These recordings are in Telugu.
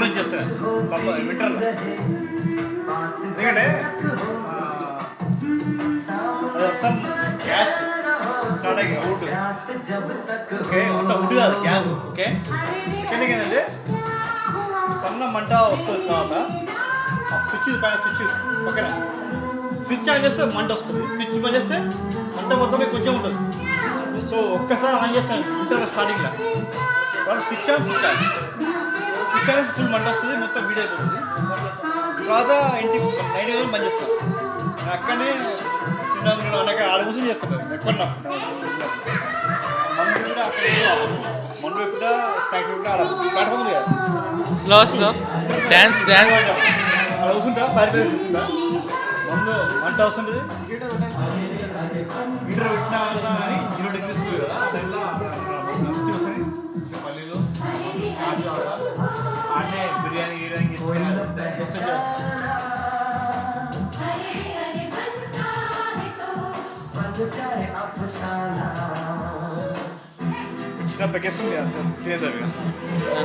నుంచి చేస్తాను వింటర్లో. ఎందుకంటే అది మొత్తం గ్యాస్ స్టార్ట్ అయ్యి వుడ్. ఓకే, మొత్తం వుడ్ కాదు గ్యాస్. ఓకే, సెకండ్ ఏంటంటే సన్న మంట వస్తుంది. తర్వాత స్విచ్ పైన స్విచ్ ఓకేనా, స్విచ్ ఆన్ చేస్తే మంట వస్తుంది, స్విచ్ బంద్ చేస్తే మంట మొత్తం కొంచెం ఉంటుంది. సో ఒక్కసారి ఆన్ చేస్తాను ఇంటర్ స్టార్టింగ్లో, తర్వాత switch on switch on full మంట వస్తుంది, మొత్తం వీడ్ అయిపోతుంది. తర్వాత ఇంటికి నైట్ రోజులు బంద్ చేస్తాను. నేను అక్కడనే చిన్న అక్కడ ఆడ కూర్చొని చేస్తాను ఎక్కడ మందు కూడా అక్కడ మందు ఎప్పుడా స్నాక్స్ ఎప్పుడా ఆడ ప్లాట్ఫామ్ ఉంది కదా, స్లో స్లో డ్యాన్స్ డ్యాన్స్ అక్కడ కూర్చుంటా, ఫైర్ ప్లేస్ కూర్చుంటా, మందు మంట వస్తుంటుంది. హీటర్ పెట్టినా కానీ 0 degrees కదా, ఆ టైంలో మంచి వస్తుంది. పల్లీలు ఆడనే బిర్యానీ గిర్యానీ చిన్న పెక్కేసుకుంది కదా తినేసారు.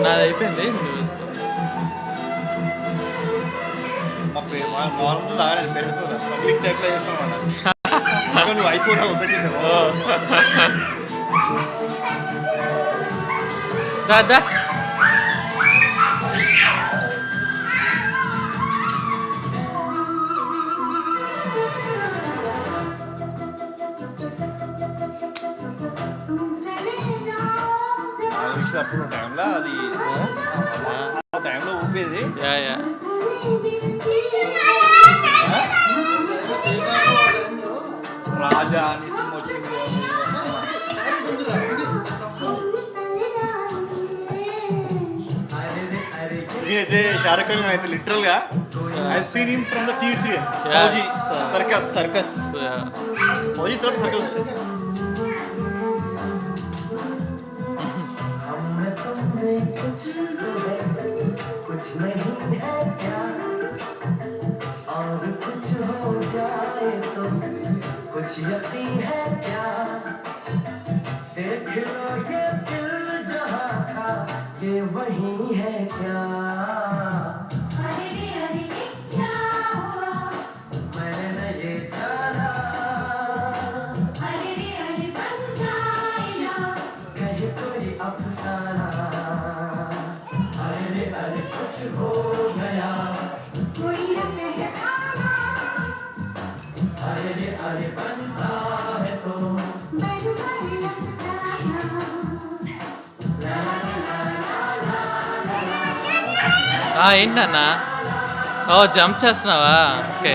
నాది అయిపోయింది, నువ్వు వేసుకో. మా ముందు తాగలేదు, పెరుగు స్మగ్లింగ్ టైప్లో చేస్తాం అన్నమాట. నువ్వు అయిపోయినా వద్దని దాదా అప్పుడు టైంలో అది ఆ టైంలో ఊపేది. రాజా అని సినిమా వచ్చింది. నేనైతే షారుఖ్ ఖాన్ అయితే లిటరల్ గా I seen him from the TV serial fauji circus. Fauji తర్వాత సర్కస్ వచ్చింది. कुछ नहीं है क्या और कुछ हो जाए तो कुछ यकीन है क्या, देख लो ये दिल जहाँ था ये वही है क्या, अरे अरे क्या हुआ मैंने न ये जाना, अरे अरे बन जाएगा कहीं कोई अफसाना, अरे कुछ हो गया कोई रहना, अरे बनता है तो ఏంటన్నా? ఓ జంప్ చేస్తున్నావా? ఓకే.